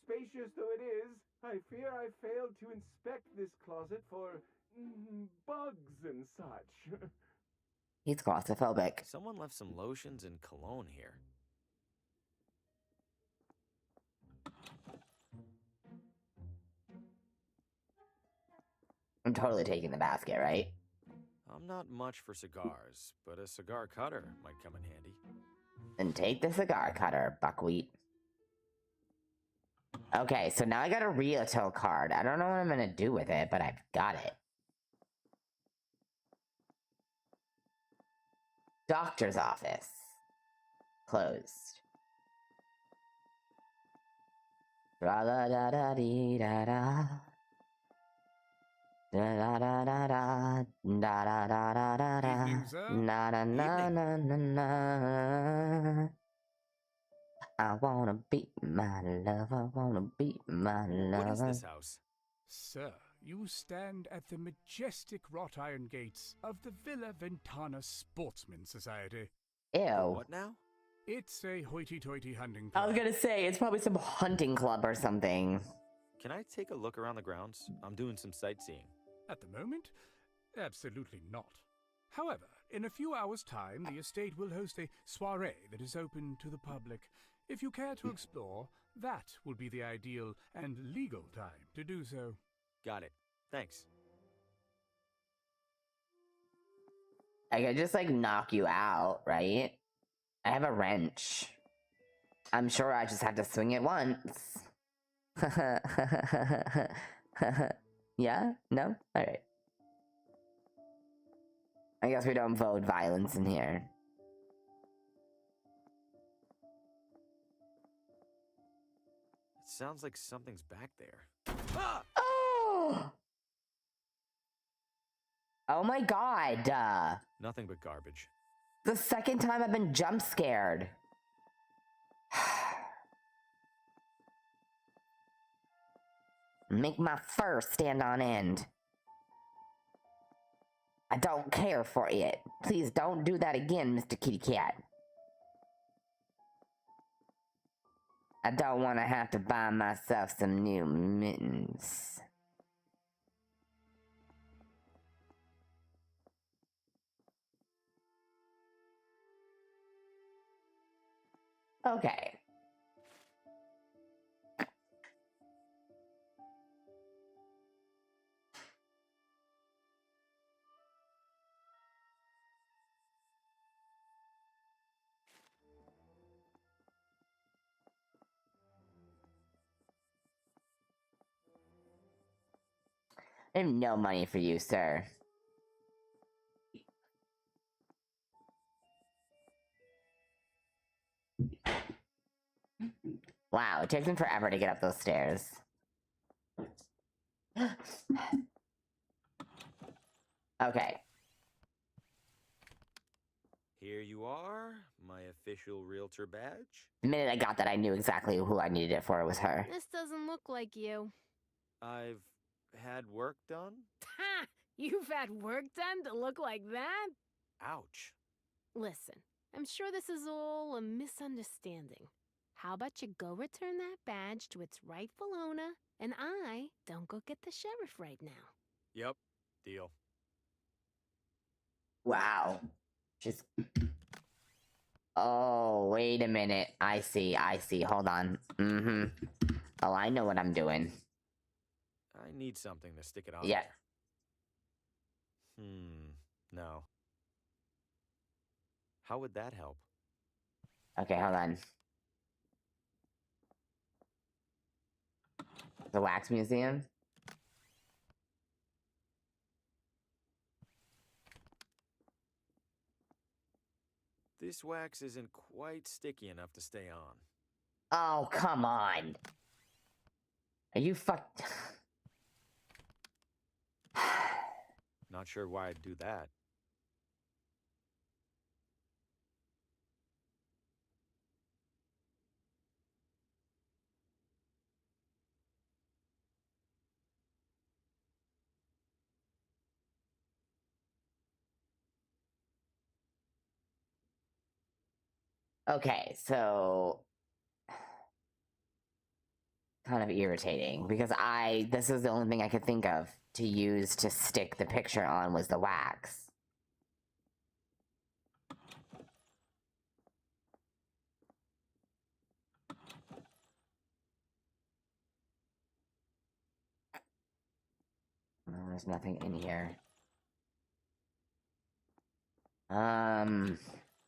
Spacious though it is, I fear I failed to inspect this closet for bugs and such. He's claustrophobic. Someone left some lotions and cologne here. I'm totally taking the basket, right? I'm not much for cigars, but a cigar cutter might come in handy. Then take the cigar cutter, buckwheat. Okay, so now I got a Rioto card. I don't know what I'm gonna do with it, but I've got it. Doctor's office. Closed. Tra-la-da-da-dee-da-da. Da-da-da-da-da. Da-da-da-da-da-da. Evening, sir. Na-na-na-na-na-na. I wanna be my lover, wanna be my lover. What is this house? Sir, you stand at the majestic wrought iron gates of the Villa Ventana Sportsman Society. Ew. What now? It's a hoity-toity hunting I club. was gonna say, it's probably some hunting club or something. Can I take a look around the grounds? I'm doing some sightseeing. At the moment, absolutely not. However, in a few hours' time, the estate will host a soiree that is open to the public. If you care to explore, that will be the ideal and legal time to do so. Got it. Thanks. I could just, like, knock you out, right? I have a wrench. I'm sure I just have to swing it once. Yeah? No? Alright. I guess we don't vote violence in here. It sounds like something's back there. Ah! Oh! Oh my god. Nothing but garbage. The second time I've been jump scared. Make my fur stand on end. I don't care for it. Please don't do that again, Mr. Kitty Cat. I don't want to have to buy myself some new mittens. Okay. I have no money for you, sir. Wow, it takes him forever to get up those stairs. Okay. Here you are, my official realtor badge. The minute I got that, I knew exactly who I needed it for. It was her. This doesn't look like you. I've had work done? Ha! You've had work done to look like that? Ouch. Listen, I'm sure this is all a misunderstanding. How about you go return that badge to its rightful owner, and I don't go get the sheriff right now? Yep, deal. Wow. Just. Oh, wait a minute. I see. Hold on. Oh, I know what I'm doing. I need something to stick it on. Yeah. No. How would that help? Okay, hold on. The Wax Museum? This wax isn't quite sticky enough to stay on. Oh, come on. Are you fucked? Not sure why I'd do that. Okay, so kind of irritating because this is the only thing I could think of to use to stick the picture on was the wax. Oh, there's nothing in here.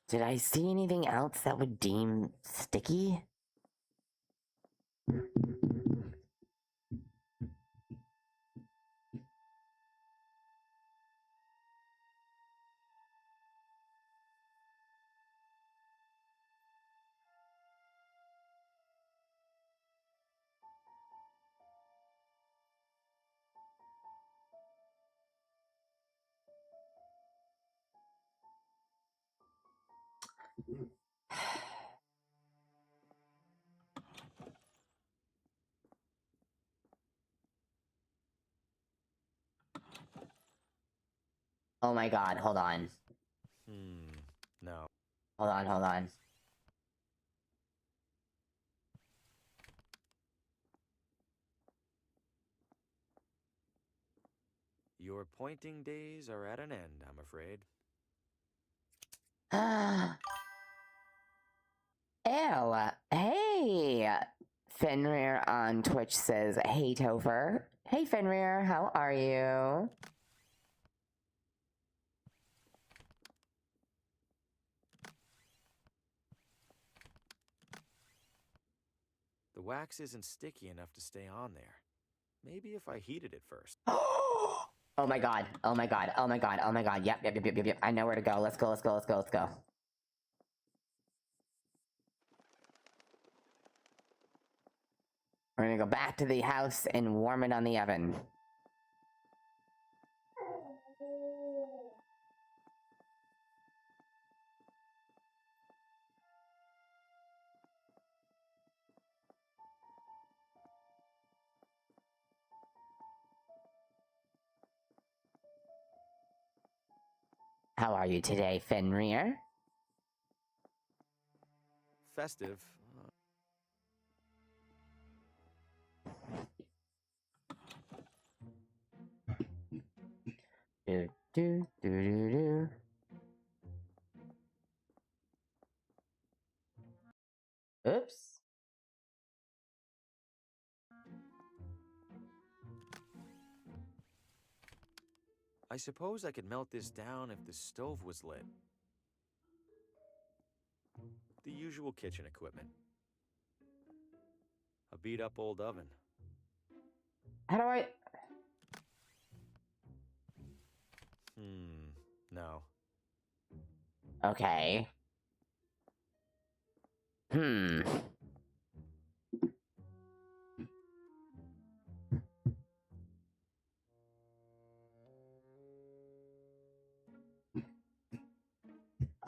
Did I see anything else that would deem sticky? Oh my god, hold on. No. Hold on. Your pointing days are at an end, I'm afraid. Ew. Hey! Fenrir on Twitch says, hey Tofer. Hey Fenrir, how are you? The wax isn't sticky enough to stay on there. Maybe if I heated it first. Oh my god. Yep. I know where to go. Let's go. We're gonna go back to the house and warm it on the oven. How are you today, Fenrir? Festive. Do. Oops. I suppose I could melt this down if the stove was lit. The usual kitchen equipment. A beat-up old oven. How do I... No. Okay.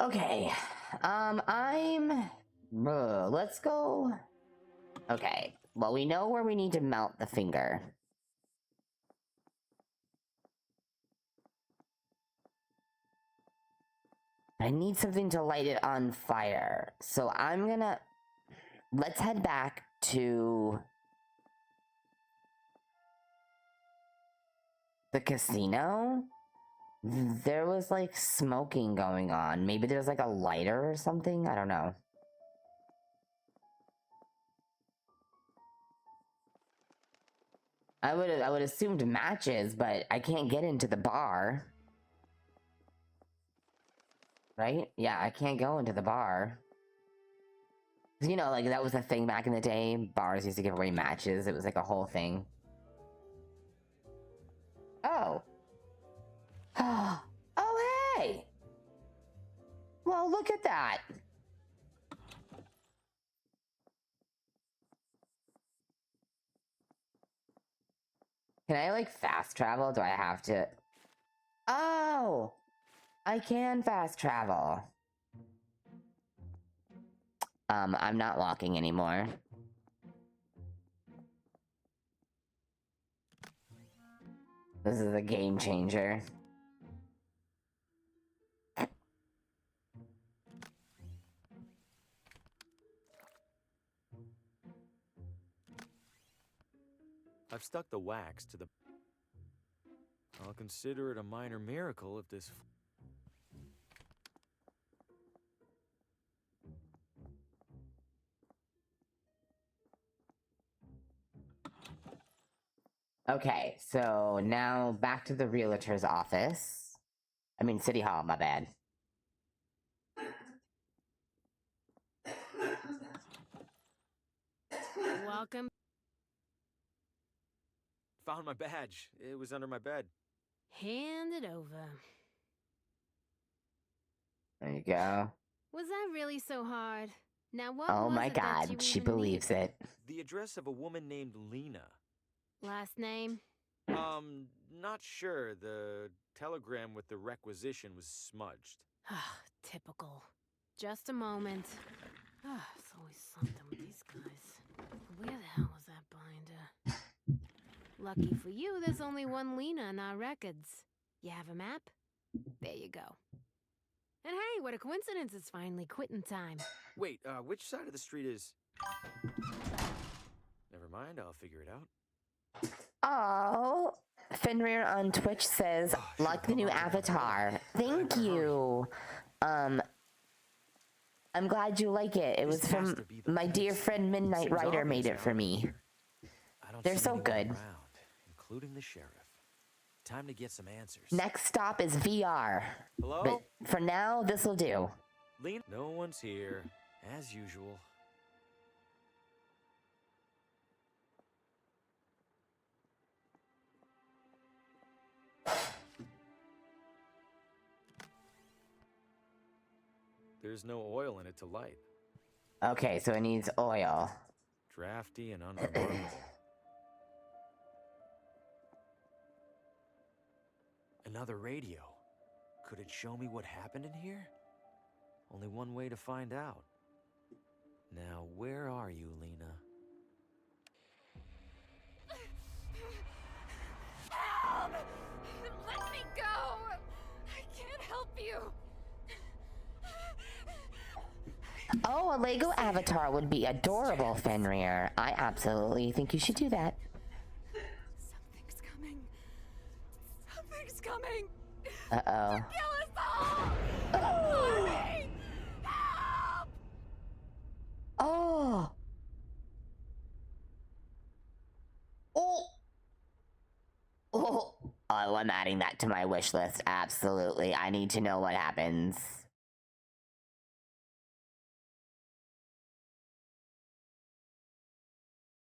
Okay. Let's go... Okay. Well, we know where we need to melt the finger. I need something to light it on fire. So I'm gonna... let's head back to the casino. There was like smoking going on. Maybe there's like a lighter or something. I don't know. I would assumed matches, but I can't get into the bar. Right? Yeah, I can't go into the bar. You know, like that was a thing back in the day. Bars used to give away matches. It was like a whole thing. Oh. Oh, hey! Well, look at that. Can I, like, fast travel? Do I have to? Oh! I can fast travel. I'm not walking anymore. This is a game changer. I've stuck the wax to the... I'll consider it a minor miracle if this... Okay, so now back to the realtor's office. I mean, City Hall, my bad. Welcome. Found my badge. It was under my bed. Hand it over. There you go. Was that really so hard? Now what Oh was my it that god, you she even believes need? it. The address of a woman named Lena. Last name? Not sure. The telegram with the requisition was smudged. Typical. Just a moment. It's always something with these guys. Where the hell was that binder? Lucky for you, there's only one Lena in our records. You have a map? There you go. And hey, what a coincidence, it's finally quitting time. Wait, which side of the street is... Never mind, I'll figure it out. Oh, Fenrir on Twitch says, like the new avatar. Thank you. I'm glad you like it. It was from my dear friend Midnight Rider made it for me. They're so good. Around, including the sheriff. Time to get some answers. Next stop is VR. Hello? But for now, this'll do. Lena? No one's here, as usual. There's no oil in it to light. Okay, so it needs oil. Drafty and unremarkable. Another radio. Could it show me what happened in here? Only one way to find out. Now, where are you, Lena? Help! Let me go! I can't help you! Oh, a Lego avatar would be adorable, Fenrir. I absolutely think you should do that. Something's coming. Something's coming. Uh-oh. Kill us all! Harvey! Help! Oh! Oh! Oh! Oh, I'm adding that to my wish list. Absolutely. I need to know what happens.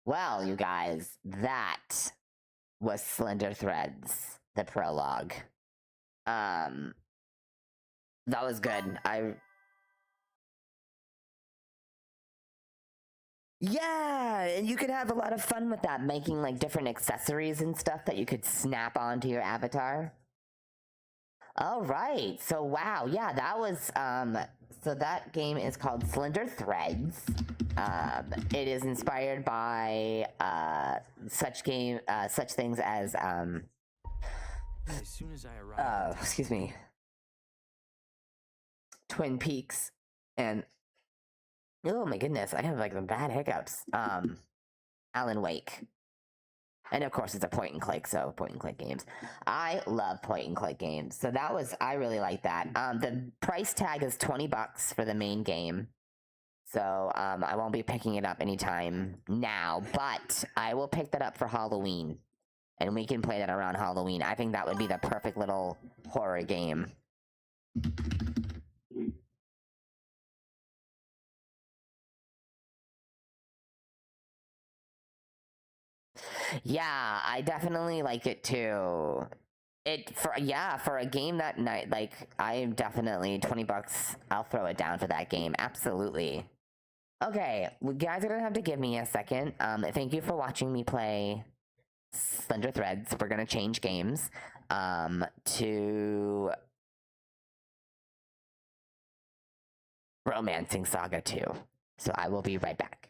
Well, you guys, that was Slender Threads, the prologue. That was good. Yeah, and you could have a lot of fun with that, making like different accessories and stuff that you could snap onto your avatar. All right, so wow, yeah, that was, so that game is called Slender Threads. It is inspired by, such things as, As soon as I arrived... excuse me, Twin Peaks and Oh my goodness, I have like the bad hiccups. Alan Wake. And of course it's a point and click, so point and click games. I love point and click games. So that was, I really like that. The price tag is $20 for the main game. So I won't be picking it up anytime now, but I will pick that up for Halloween. And we can play that around Halloween. I think that would be the perfect little horror game. Yeah, I definitely like it too. For a game that night, like I am definitely $20. I'll throw it down for that game. Absolutely. Okay, well, guys are gonna have to give me a second. Thank you for watching me play Slender Threads. We're gonna change games to Romancing Saga 2. So I will be right back.